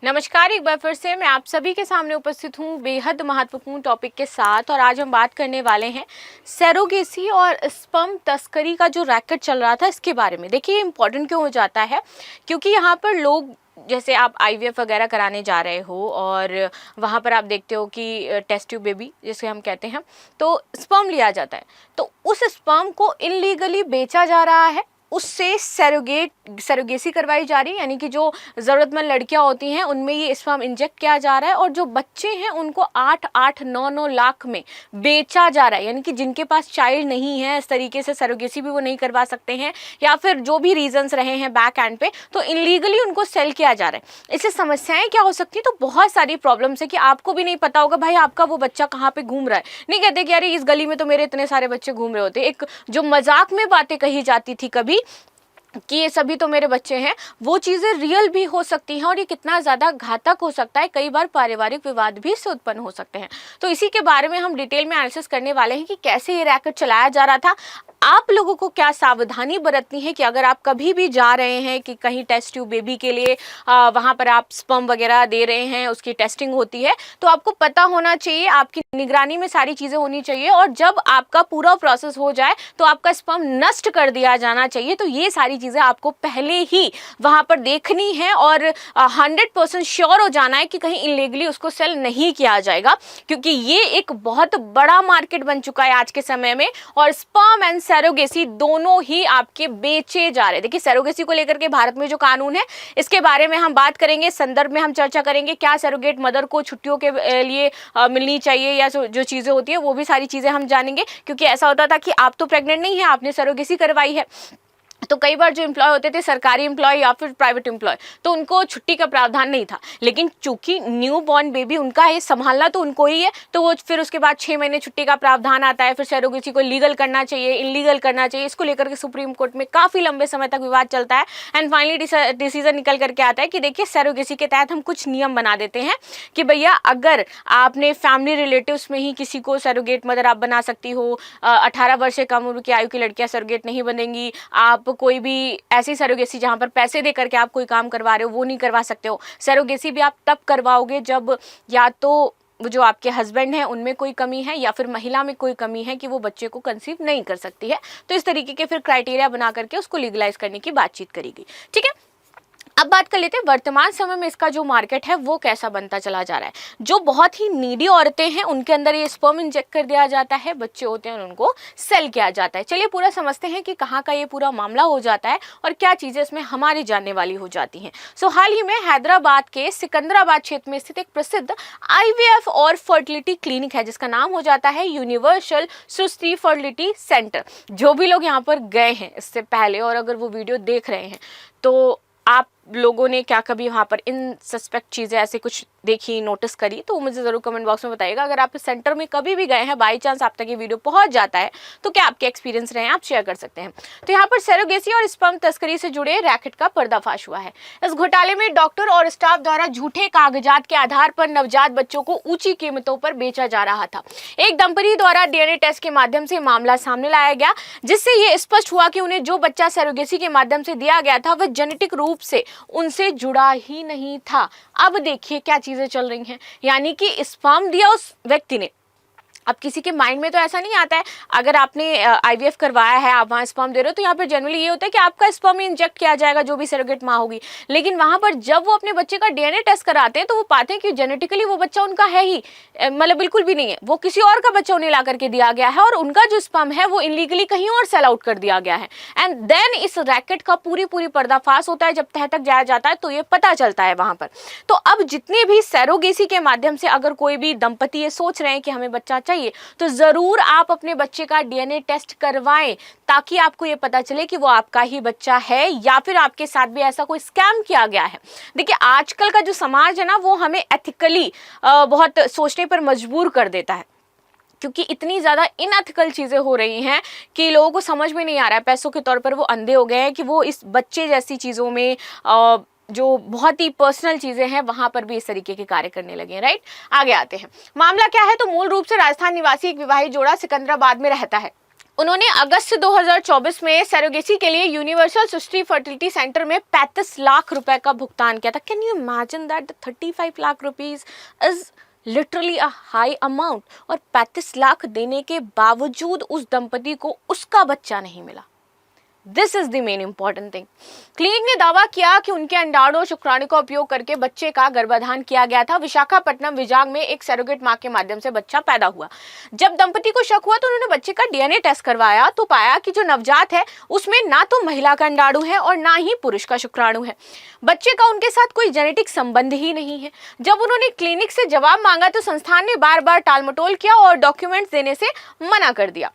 नमस्कार, एक बार फिर से मैं आप सभी के सामने उपस्थित हूँ बेहद महत्वपूर्ण टॉपिक के साथ। और आज हम बात करने वाले हैं सरोगेसी और स्पर्म तस्करी का जो रैकेट चल रहा था इसके बारे में। देखिए, इम्पॉर्टेंट क्यों हो जाता है, क्योंकि यहाँ पर लोग, जैसे आप आईवीएफ वगैरह कराने जा रहे हो और वहाँ पर आप देखते हो कि टेस्ट ट्यूब बेबी जिसे हम कहते हैं, तो स्पर्म लिया जाता है, तो उस स्पर्म को इलीगली बेचा जा रहा है। उससे सरोगेसी करवाई जा रही है, यानी कि जो ज़रूरतमंद लड़कियां होती हैं उनमें ये स्पर्म इंजेक्ट किया जा रहा है, और जो बच्चे हैं उनको 8-9 लाख में बेचा जा रहा है। यानी कि जिनके पास चाइल्ड नहीं है, इस तरीके से सरोगेसी भी वो नहीं करवा सकते हैं, या फिर जो भी रीजंस रहे हैं बैक एंड पे, तो इलीगली उनको सेल किया जा रहा है। इससे समस्याएं क्या हो सकती है, तो बहुत सारी प्रॉब्लम्स है कि आपको भी नहीं पता होगा भाई आपका वो बच्चा कहाँ पे घूम रहा है। नहीं कहते कि अरे इस गली में तो मेरे इतने सारे बच्चे घूम रहे होते। एक जो मजाक में बातें कही जाती थी कभी कि ये सभी तो मेरे बच्चे हैं, वो चीज़ें रियल भी हो सकती हैं, और ये कितना ज़्यादा घातक हो सकता है। कई बार पारिवारिक विवाद भी इससे उत्पन्न हो सकते हैं। तो इसी के बारे में हम डिटेल में एनालिसिस करने वाले हैं कि कैसे ये रैकेट चलाया जा रहा था, आप लोगों को क्या सावधानी बरतनी है कि अगर आप कभी भी जा रहे हैं कि कहीं टेस्ट ट्यूब बेबी के लिए वहाँ पर आप स्पर्म वगैरह दे रहे हैं, उसकी टेस्टिंग होती है, तो आपको पता होना चाहिए, आपकी निगरानी में सारी चीज़ें होनी चाहिए, और जब आपका पूरा प्रोसेस हो जाए तो आपका स्पर्म नष्ट कर दिया जाना चाहिए। तो ये सारी चीज़ें आपको पहले ही वहाँ पर देखनी है और 100% श्योर हो जाना है कि कहीं इलीगली उसको सेल नहीं किया जाएगा, क्योंकि ये एक बहुत बड़ा मार्केट बन चुका है आज के समय में, और स्पर्म एंड सरोगेसी दोनों ही आपके बेचे जा रहे हैं। देखिए, सरोगेसी को लेकर के भारत में जो कानून है इसके बारे में हम बात करेंगे, संदर्भ में हम चर्चा करेंगे, क्या सरोगेट मदर को छुट्टियों के लिए मिलनी चाहिए, या जो चीज़ें होती है वो भी सारी चीज़ें हम जानेंगे। क्योंकि ऐसा होता था कि आप तो प्रेग्नेंट नहीं है, आपने सरोगेसी करवाई है, तो कई बार जो एम्प्लॉय होते थे, सरकारी एम्प्लॉय या फिर प्राइवेट एम्प्लॉय, तो उनको छुट्टी का प्रावधान नहीं था। लेकिन चूंकि न्यू बॉर्न बेबी उनका है, संभालना तो उनको ही है, तो वो फिर उसके बाद 6 महीने छुट्टी का प्रावधान आता है। फिर सरोगेसी को लीगल करना चाहिए, इलीगल करना चाहिए, इसको लेकर के सुप्रीम कोर्ट में काफ़ी लंबे समय तक विवाद चलता है। एंड फाइनली डिसीजन निकल करके आता है कि देखिए, सरोगेसी के तहत हम कुछ नियम बना देते हैं कि भैया अगर आपने फैमिली रिलेटिव्स में ही किसी को सरोगेट मदर आप बना सकती हो, 18 वर्ष से कम उम्र की आयु की लड़कियां सरोगेट नहीं बनेंगी। आप कोई भी ऐसी सरोगेसी जहां पर पैसे दे करके आप कोई काम करवा रहे हो वो नहीं करवा सकते हो। सरोगेसी भी आप तब करवाओगे जब या तो जो आपके हस्बैंड हैं उनमें कोई कमी है, या फिर महिला में कोई कमी है कि वो बच्चे को कंसीव नहीं कर सकती है। तो इस तरीके के फिर क्राइटेरिया बना करके उसको लीगलाइज करने की बातचीत करेगी। ठीक है, अब बात कर लेते हैं वर्तमान समय में इसका जो मार्केट है वो कैसा बनता चला जा रहा है। जो बहुत ही नीडी औरतें हैं उनके अंदर ये स्पर्म इंजेक्ट कर दिया जाता है, बच्चे होते हैं उनको सेल किया जाता है। चलिए पूरा समझते हैं कि कहाँ का ये पूरा मामला हो जाता है और क्या चीज़ें इसमें हमारी जानने वाली हो जाती हैं। हाल ही में हैदराबाद के सिकंदराबाद क्षेत्र में स्थित एक प्रसिद्ध आईवीएफ और फर्टिलिटी क्लिनिक है, जिसका नाम हो जाता है यूनिवर्सल सृष्टि फर्टिलिटी सेंटर। जो भी लोग यहाँ पर गए हैं इससे पहले और अगर वो वीडियो देख रहे हैं, तो आप लोगों ने क्या कभी वहाँ पर इन सस्पेक्ट चीज़ें ऐसे कुछ देखी, नोटिस करी, तो मुझे ज़रूर कमेंट बॉक्स में बताइएगा। अगर आप इस सेंटर में कभी भी गए हैं, बाई चांस आप तक ये वीडियो पहुँच जाता है, तो क्या आपके एक्सपीरियंस रहे हैं, आप शेयर कर सकते हैं। तो यहाँ पर सरोगेसी और स्पर्म तस्करी से जुड़े रैकेट का पर्दाफाश हुआ है। इस घोटाले में डॉक्टर और स्टाफ द्वारा झूठे कागजात के आधार पर नवजात बच्चों को ऊंची कीमतों पर बेचा जा रहा था। एक दंपति द्वारा डीएनए टेस्ट के माध्यम से मामला सामने लाया गया, जिससे ये स्पष्ट हुआ कि उन्हें जो बच्चा सरोगेसी के माध्यम से दिया गया था वह जेनेटिक रूप से उनसे जुड़ा ही नहीं था। अब देखिए क्या चीजें चल रही हैं, यानी कि स्पर्म दिया उस व्यक्ति ने। अब किसी के माइंड में तो ऐसा नहीं आता है, अगर आपने आईवीएफ करवाया है, आप वहाँ स्पर्म दे रहे हो, तो यहाँ पर जनरली ये होता है कि आपका स्पर्म इंजेक्ट किया जाएगा, जो भी सरोगेट माँ होगी। लेकिन वहाँ पर जब वो अपने बच्चे का डीएनए टेस्ट कराते हैं तो वो पाते हैं कि जेनेटिकली वो बच्चा उनका है ही, मतलब बिल्कुल भी नहीं है, वो किसी और का बच्चा उन्हें ला करके दिया गया है, और उनका जो स्पर्म है वो इलीगली कहीं और सेल आउट कर दिया गया है। एंड देन इस रैकेट का पूरी पर्दाफाश होता है। जब तह तक जाया जाता है तो ये पता चलता है वहाँ पर। तो अब जितने भी सरोगेसी के माध्यम से अगर कोई भी दंपति ये सोच रहे हैं कि हमें बच्चा चाहिए, तो जरूर आप अपने बच्चे का डीएनए टेस्ट करवाएं, ताकि आपको ये पता चले कि वो आपका ही बच्चा है या फिर आपके साथ भी ऐसा कोई स्कैम किया गया है। देखिए, आजकल का जो समाज है ना, वो हमें एथिकली बहुत सोचने पर मजबूर कर देता है, क्योंकि इतनी ज़्यादा इनएथिकल चीज़ें हो रही हैं कि लोगों को समझ में नहीं आ रहा है। पैसों के तौर पर वो अंधे हो गए हैं कि वो इस बच्चे जैसी चीज़ों में जो बहुत ही पर्सनल चीज़ें हैं वहाँ पर भी इस तरीके के कार्य करने लगे हैं। राइट, आगे आते हैं। मामला क्या है, तो मूल रूप से राजस्थान निवासी एक विवाहित जोड़ा सिकंदराबाद में रहता है। उन्होंने अगस्त 2024 में सरोगेसी के लिए यूनिवर्सल सृष्टि फर्टिलिटी सेंटर में 35 लाख रुपए का भुगतान किया था। Can you imagine that 35 lakh rupees is literally a high amount. और 35 लाख देने के बावजूद उस दंपति को उसका बच्चा नहीं मिला। This is the main important thing. Clinic ने दावा किया कि उनके अंडाणु और शुक्राणु का उपयोग करके बच्चे का गर्भाधान किया गया था। विशाखापट्टनम विजाग में एक सरोगेट मां के माध्यम से बच्चा पैदा हुआ। जब दंपति को शक हुआ तो उन्होंने बच्चे का डीएनए टेस्ट करवाया तो पाया कि जो नवजात है उसमें ना तो महिला का अंडाणु है और ना ही पुरुष का शुक्राणु है। बच्चे का उनके साथ कोई जेनेटिक संबंध ही नहीं है। जब उन्होंने क्लिनिक से जवाब मांगा तो संस्थान ने बार बार टालमटोल किया और डॉक्यूमेंट्स देने से मना कर दिया।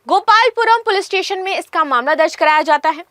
गोपालपुरम पुलिस स्टेशन में इसका मामला दर्ज कराया जाता है।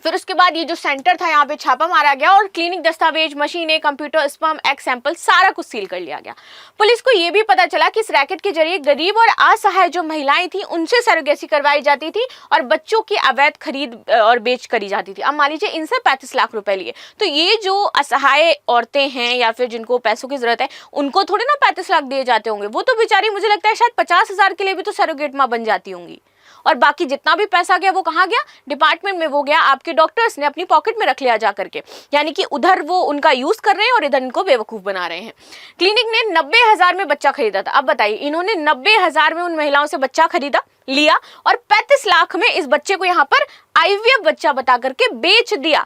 फिर उसके बाद ये जो सेंटर था यहाँ पे छापा मारा गया और क्लिनिक दस्तावेज, मशीनें, कंप्यूटर, स्पर्म, एग सैंपल सारा कुछ सील कर लिया गया। पुलिस को ये भी पता चला कि इस रैकेट के जरिए गरीब और असहाय जो महिलाएं थी उनसे सरोगेसी करवाई जाती थी और बच्चों की अवैध खरीद और बेच करी जाती थी। अब मान लीजिए इनसे 35 लाख रुपए लिए, तो ये जो असहाय औरतें हैं या फिर जिनको पैसों की जरूरत है उनको थोड़े ना 35 लाख दिए जाते होंगे। वो तो बेचारी मुझे लगता है शायद 50,000 के लिए भी तो सरोगेट मां बन जाती होंगी। और बाकी जितना भी पैसा गया वो कहाँ गया? डिपार्टमेंट में वो गया, आपके डॉक्टर्स ने अपनी पॉकेट में रख लिया जा करके। यानी कि उधर वो उनका यूज कर रहे हैं और इधर इनको बेवकूफ बना रहे हैं। क्लिनिक ने 90,000 में बच्चा खरीदा था। अब बताइए, इन्होंने 90,000 में उन महिलाओं से बच्चा खरीदा, लिया और 35 लाख में इस बच्चे को यहाँ पर आईवीएफ बच्चा बता करके बेच दिया।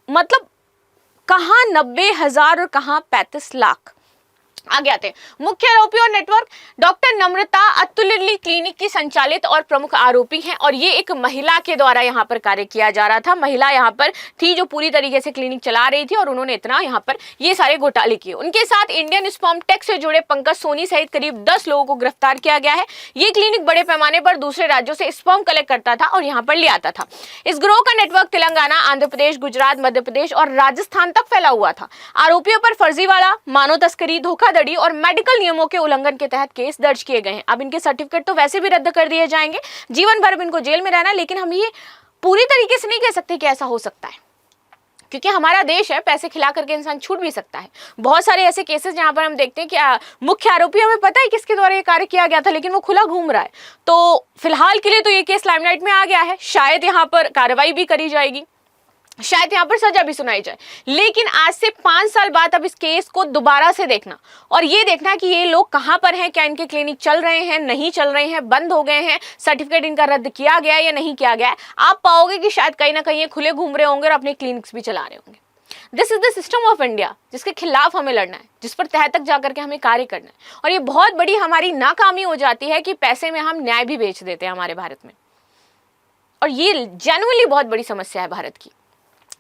मतलब कहाँ 90,000 और कहाँ 35 लाख। आगे आते हैं। मुख्य आरोपी और नेटवर्क डॉक्टर नम्रता अतुल्य क्लिनिक की संचालित और प्रमुख आरोपी हैं और ये एक महिला के द्वारा यहाँ पर कार्य किया जा रहा था। महिला यहाँ पर थी जो पूरी तरीके से क्लिनिक चला रही थी और उन्होंने इतना यहाँ पर ये सारे घोटाले किए। उनके साथ इंडियन स्पर्म टेक से जुड़े पंकज सोनी सहित करीब 10 लोगों को गिरफ्तार किया गया है। ये क्लिनिक बड़े पैमाने पर दूसरे राज्यों से स्पर्म कलेक्ट करता था और यहाँ पर ले आता था। इस गिरोह का नेटवर्क तेलंगाना, आंध्र प्रदेश, गुजरात, मध्य प्रदेश और राजस्थान तक फैला हुआ था। आरोपियों पर फर्जीवाड़ा, मानव तस्करी, धोखाधड़ी और मेडिकल नियमों के उल्लंघन के तहत केस दर्ज किए गए हैं। अब इनके सर्टिफिकेट तो वैसे भी रद्द कर दिए जाएंगे, जीवन भर इनको जेल में रहना। लेकिन हम ये पूरी तरीके से नहीं कह सकते कि ऐसा हो सकता है, क्योंकि हमारा देश है, पैसे खिला करके इंसान छूट भी सकता है। बहुत सारे ऐसे केसेस जहां पर हम देखते हैं कि मुख्य आरोपी हमें पता है किसके द्वारा ये कार्य किया गया था, लेकिन वो खुला घूम रहा है। तो फिलहाल के लिए तो ये केस लाइमलाइट में आ गया है। शायद यहाँ पर कार्रवाई भी करी जाएगी, शायद यहाँ पर सजा भी सुनाई जाए। लेकिन आज से 5 साल बाद अब इस केस को दोबारा से देखना और ये देखना कि ये लोग कहाँ पर हैं, क्या इनके क्लिनिक चल रहे हैं, नहीं चल रहे हैं, बंद हो गए हैं, सर्टिफिकेट इनका रद्द किया गया है या नहीं किया गया है। आप पाओगे कि शायद कहीं ना कहीं ये खुले घूम रहे होंगे और अपने क्लिनिक्स भी चला रहे होंगे। This is the system of India, जिसके खिलाफ हमें लड़ना है, जिस पर तह तक जाकर के हमें कार्य करना है। और ये बहुत बड़ी हमारी नाकामी हो जाती है कि पैसे में हम न्याय भी बेच देते हैं हमारे भारत में, और ये जेन्युइनली बहुत बड़ी समस्या है भारत की।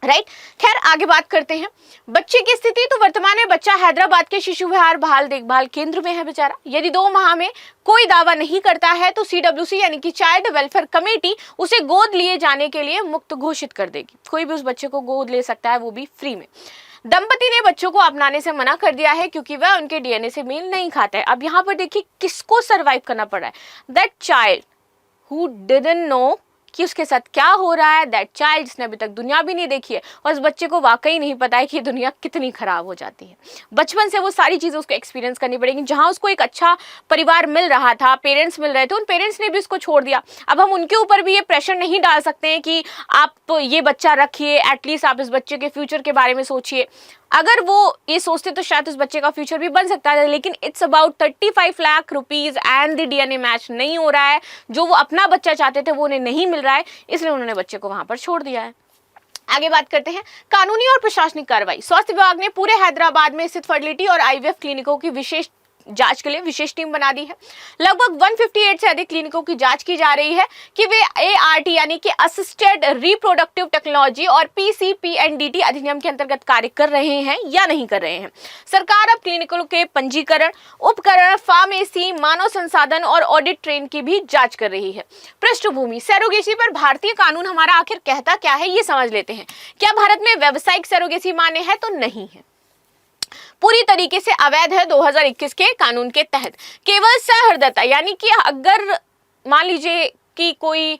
राइट, खैर आगे बात करते हैं। बच्चे की स्थिति तो वर्तमान में बच्चा हैदराबाद के शिशु विहार बाल देखभाल केंद्र में है बेचारा। यदि 2 माह में कोई दावा नहीं करता है तो CWC यानी कि चाइल्ड वेलफेयर कमेटी उसे गोद लिए जाने के लिए मुक्त घोषित कर देगी। कोई भी उस बच्चे को गोद ले सकता है, वो भी फ्री में। दंपति ने बच्चों को अपनाने से मना कर दिया है क्योंकि वह उनके डीएनए से मेल नहीं खाता है। अब यहाँ पर देखिए किसको सर्वाइव करना पड़ रहा है, that child who didn't know कि उसके साथ क्या हो रहा है, दैट चाइल्ड जिसने अभी तक दुनिया भी नहीं देखी है और उस बच्चे को वाकई नहीं पता है कि दुनिया कितनी खराब हो जाती है। बचपन से वो सारी चीज़ें उसको एक्सपीरियंस करनी पड़ेगी। जहाँ उसको एक अच्छा परिवार मिल रहा था, पेरेंट्स मिल रहे थे, उन पेरेंट्स ने भी उसको छोड़ दिया। अब हम उनके ऊपर भी ये प्रेशर नहीं डाल सकते हैं कि आप ये बच्चा रखिए, एटलीस्ट आप इस बच्चे के फ्यूचर के बारे में सोचिए। अगर वो ये सोचते तो शायद उस बच्चे का फ्यूचर भी बन सकता है, लेकिन it's about 35 lakh rupees and the DNA match नहीं हो रहा है। जो वो अपना बच्चा चाहते थे वो उन्हें नहीं मिल रहा है, इसलिए उन्होंने बच्चे को वहां पर छोड़ दिया है। आगे बात करते हैं कानूनी और प्रशासनिक कार्रवाई। स्वास्थ्य विभाग ने पूरे हैदराबाद में स्थित फर्टिलिटी और आईवीएफ क्लिनिकों की विशेष जांच के लिए विशेष टीम बना दी है। लगभग 158 से अधिक क्लिनिकों की जांच की जा रही है कि वे ART यानी कि असिस्टेड रिप्रोडक्टिव टेक्नोलॉजी और PCPNDT अधिनियम के अंतर्गत कार्य कर रहे हैं या नहीं कर रहे हैं। सरकार अब क्लिनिकों के पंजीकरण, उपकरण, फार्मेसी, मानव संसाधन और ऑडिट ट्रेन की भी जांच कर रही है। पृष्ठभूमि, सरोगेसी पर भारतीय कानून हमारा आखिर कहता क्या है, ये समझ लेते हैं। क्या भारत में व्यावसायिक सरोगेसी मान्य है? तो नहीं है, पूरी तरीके से अवैध है 2021 के कानून के तहत। केवल सहृदयता यानी कि अगर मान लीजिए कि कोई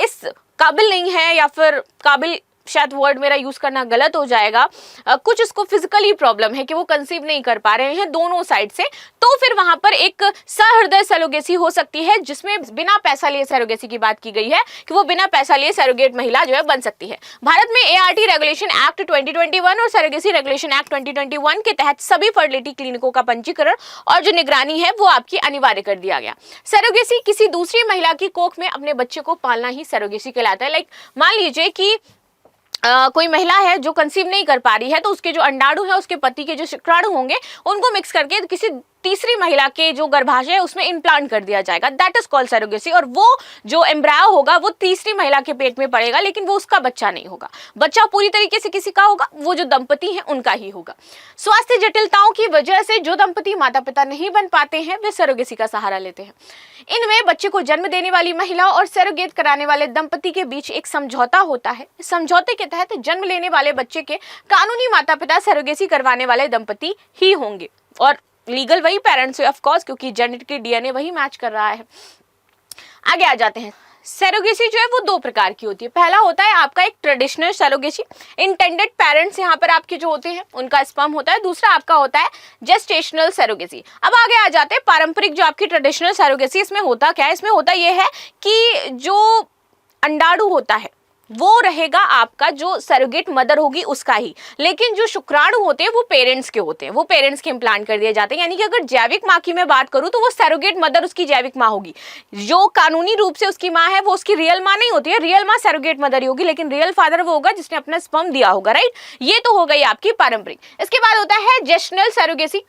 इस काबिल नहीं है या फिर काबिल शायद वर्ड मेरा यूज करना गलत हो जाएगा, कुछ उसको फिजिकली प्रॉब्लम है कि वो कंसीव नहीं कर पा रहे हैं दोनों साइड से, तो फिर वहां पर एक सहृदय सरोगेसी हो सकती है, जिसमें बिना पैसा लिए सरोगेसी की बात की गई है कि वो बिना पैसा लिए सरोगेट महिला जो है बन सकती है। भारत में एआरटी रेगुलेशन एक्ट 2021 और सरोगेसी रेगुलेशन एक्ट 2021 के तहत सभी फर्टिलिटी क्लिनिकों का पंजीकरण और जो निगरानी है वो आपकी अनिवार्य कर दिया गया। सरोगेसी किसी दूसरी महिला की कोख में अपने बच्चे को पालना ही सरोगेसी कहलाता है। लाइक मान लीजिए कि कोई महिला है जो कंसीव नहीं कर पा रही है, तो उसके जो अंडाणु है, उसके पति के जो शुक्राणु होंगे, उनको मिक्स करके किसी तीसरी महिला के जो गर्भाशय है उसमें इम्प्लांट कर दिया जाएगा, दैट इज कॉल्ड सरोगेसी। और वो जो एम्ब्रायो होगा वो तीसरी महिला के पेट में पड़ेगा, लेकिन वो उसका बच्चा नहीं होगा, बच्चा पूरी तरीके से किसी का होगा, वो जो दंपति है उनका ही होगा। स्वास्थ्य जटिलताओं की वजह से जो दंपति माता पिता नहीं बन पाते हैं वे सरोगेसी का सहारा लेते हैं। इनमें बच्चे को जन्म देने वाली महिला और सरोगेट कराने वाले दंपति के बीच एक समझौता होता है। समझौते के तहत जन्म लेने वाले बच्चे के कानूनी माता पिता सरोगेसी करवाने वाले दंपति ही होंगे, और लीगल वही पेरेंट्स है ऑफ कोर्स, क्योंकि जेनेटिक डीएनए वही मैच कर रहा है। आगे आ जाते हैं। सरोगेसी जो है वो दो प्रकार की होती है। पहला होता है आपका एक ट्रेडिशनल सरोगेसी, इंटेंडेड पेरेंट्स यहाँ पर आपके जो होते हैं उनका स्पर्म होता है। दूसरा आपका होता है जेस्टेशनल सरोगेसी। अब आगे आ जाते हैं पारंपरिक जो आपकी ट्रेडिशनल सरोगेसी, इसमें होता क्या है? इसमें होता ये है कि जो अंडाणु होता है वो रहेगा आपका जो सरोगेट मदर होगी उसका ही, लेकिन जो शुक्राणु होते हैं वो पेरेंट्स के होते हैं, वो पेरेंट्स के इम्प्लांट कर दिए जाते हैं। यानी कि अगर जैविक माँ की मैं बात करूं तो वो सरोगेट मदर उसकी जैविक माँ होगी, जो कानूनी रूप से उसकी माँ है वो उसकी रियल माँ नहीं होती है, रियल माँ सरोगेट मदर ही होगी, लेकिन रियल फादर वो होगा जिसने अपना स्पर्म दिया होगा, राइट। ये तो हो गई आपकी पारंपरिक। इसके बाद होता है जेस्टेशनल सरोगेसी।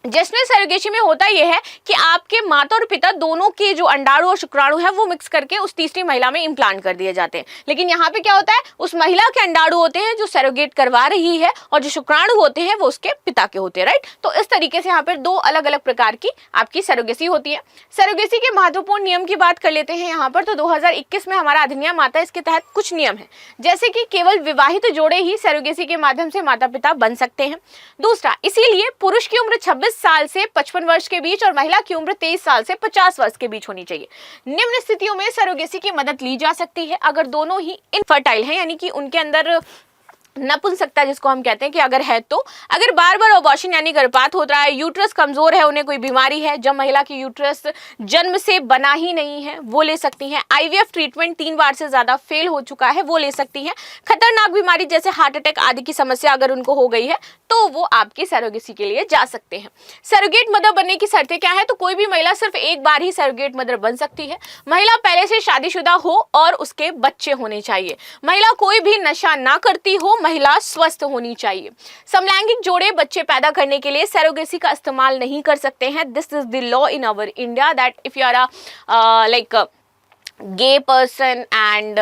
जेस्टेशनल सरोगेसी में होता यह है कि आपके माता और पिता दोनों के जो अंडाणु और शुक्राणु है वो मिक्स करके उस तीसरी महिला में इम्प्लांट कर दिए जाते हैं। लेकिन यहाँ पे क्या होता है, उस महिला के अंडाणु होते हैं जो सरोगेट करवा रही है, और जो शुक्राणु होते हैं वो उसके पिता के होते हैं, राइट। तो इस तरीके से यहाँ पर दो अलग अलग प्रकार की आपकी सरोगेसी होती है। सरोगेसी के महत्वपूर्ण नियम की बात कर लेते हैं यहाँ पर। तो 2021 में हमारा अधिनियम आता है, इसके तहत कुछ नियम है, जैसे कि केवल विवाहित जोड़े ही सरोगेसी के माध्यम से माता पिता बन सकते हैं। दूसरा, इसीलिए पुरुष की उम्र 26 साल से 55 वर्ष के बीच और महिला की उम्र 23 साल से 50 वर्ष के बीच होनी चाहिए। निम्न स्थितियों में सरोगेसी की मदद ली जा सकती है अगर दोनों ही इनफर्टाइल हैं, यानी कि उनके अंदर नपुंसकता जिसको हम कहते हैं कि अगर है तो, अगर बार बार अबॉर्शन यानी गर्भपात हो रहा है, यूट्रस कमजोर है, उन्हें कोई बीमारी है, जब महिला की यूट्रस जन्म से बना ही नहीं है वो ले सकती हैं, आईवीएफ ट्रीटमेंट 3 बार से ज्यादा फेल हो चुका है वो ले सकती हैं, खतरनाक बीमारी जैसे हार्ट अटैक आदि की समस्या अगर उनको हो गई है तो वो आपकी सरोगेसी के लिए जा सकते हैं। सरोगेट मदर बनने की शर्तें क्या है? तो कोई भी महिला सिर्फ एक बार ही सरोगेट मदर बन सकती है, महिला पहले से शादीशुदा हो और उसके बच्चे होने चाहिए, महिला कोई भी नशा ना करती हो, महिला स्वस्थ होनी चाहिए। समलैंगिक जोड़े बच्चे पैदा करने के लिए सरोगेसी का इस्तेमाल नहीं कर सकते हैं। This is the law in our India that if you are a like gay person and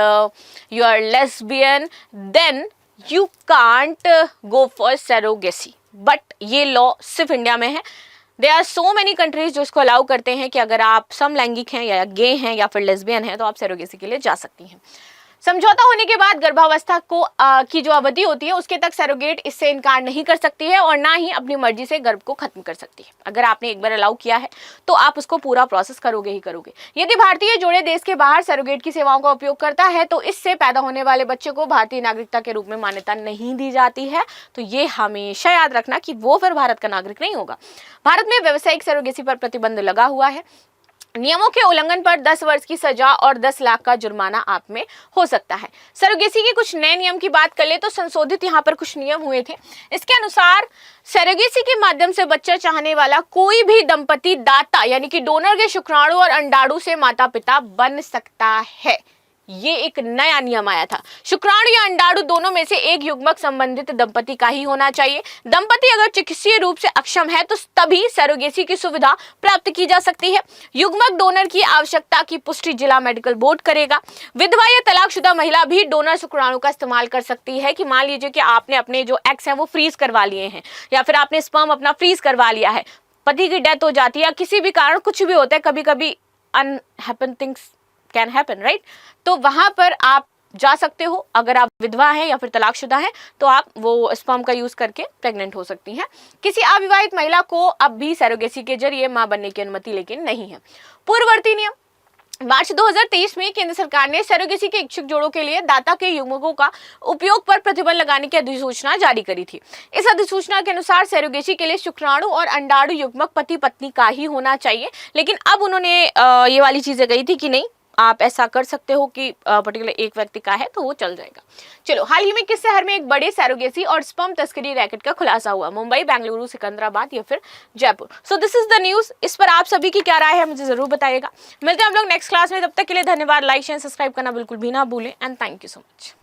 you are lesbian, then you can't go for surrogacy. But ये लॉ सिर्फ इंडिया में है। There are so many countries जो इसको allow करते हैं कि अगर आप समलैंगिक हैं या गे हैं या फिर लेस्बियन हैं तो आप सरोगेसी के लिए जा सकती हैं। समझौता होने के बाद गर्भावस्था को की जो अवधि होती है उसके तक सरोगेट इससे इनकार नहीं कर सकती है और ना ही अपनी मर्जी से गर्भ को खत्म कर सकती है। अगर आपने एक बार अलाउ किया है तो आप उसको पूरा प्रोसेस करोगे ही करोगे। यदि भारतीय जोड़े देश के बाहर सरोगेट की सेवाओं का उपयोग करता है तो इससे पैदा होने वाले बच्चे को भारतीय नागरिकता के रूप में मान्यता नहीं दी जाती है। तो ये हमेशा याद रखना कि वो फिर भारत का नागरिक नहीं होगा। भारत में व्यावसायिक सरोगेसी पर प्रतिबंध लगा हुआ है। नियमों के उल्लंघन पर 10 वर्ष की सजा और 10 लाख का जुर्माना आप में हो सकता है। सरोगेसी के कुछ नए नियम की बात कर ले तो संशोधित यहाँ पर कुछ नियम हुए थे। इसके अनुसार सरोगेसी के माध्यम से बच्चा चाहने वाला कोई भी दंपति दाता यानी कि डोनर के शुक्राणु और अंडाणु से माता पिता बन सकता है। ये एक नया नियम आया था। शुक्राणु या अंडाणु दोनों में से एक युग्मक संबंधित दंपति का ही होना चाहिए। दंपति अगर चिकित्सीय रूप से अक्षम है तो तभी सरोगेसी की सुविधा प्राप्त की जा सकती है। युग्मक डोनर की आवश्यकता की पुष्टि जिला मेडिकल बोर्ड करेगा। विधवा या तलाकशुदा महिला भी डोनर शुक्राणु का इस्तेमाल कर सकती है कि मान लीजिए कि आपने अपने जो एग्स हैं वो फ्रीज करवा लिए हैं या फिर आपने स्पर्म अपना फ्रीज करवा लिया है, पति की डेथ हो जाती है या किसी भी कारण कुछ भी होता है, कभी कभी अनहैपन थिंग्स कैन हैपन, राइट। तो वहां पर आप जा सकते हो। अगर आप विधवा हैं या फिर तलाकशुदा हैं तो आप वो स्पर्म का यूज करके प्रेग्नेंट हो सकती हैं। किसी अविवाहित महिला को अब भी सरोगेसी के जरिए मां बनने की अनुमति लेकिन नहीं है। पूर्ववर्ती नियम मार्च 2023 में केंद्र सरकार ने सरोगेसी के इच्छुक जोड़ों के लिए दाता के युग्मकों का उपयोग पर प्रतिबंध लगाने की अधिसूचना जारी करी थी। इस अधिसूचना के अनुसार सरोगेसी के लिए शुक्राणु और अंडाणु युग्मक पति पत्नी का ही होना चाहिए, लेकिन अब उन्होंने ये वाली चीजें कही थी कि नहीं, आप ऐसा कर सकते हो कि पर्टिकुलर एक व्यक्ति का है तो वो चल जाएगा। चलो, हाल ही में किस शहर में एक बड़े सरोगेसी और स्पर्म तस्करी रैकेट का खुलासा हुआ? मुंबई, बेंगलुरु, सिकंदराबाद या फिर Jaipur? So this is the news. इस पर आप सभी की क्या राय है मुझे जरूर बताइएगा। मिलते हैं हम लोग नेक्स्ट क्लास में, तब तक के लिए धन्यवाद। लाइक शेयर सब्सक्राइब करना बिल्कुल भी ना भूलें and thank you so much.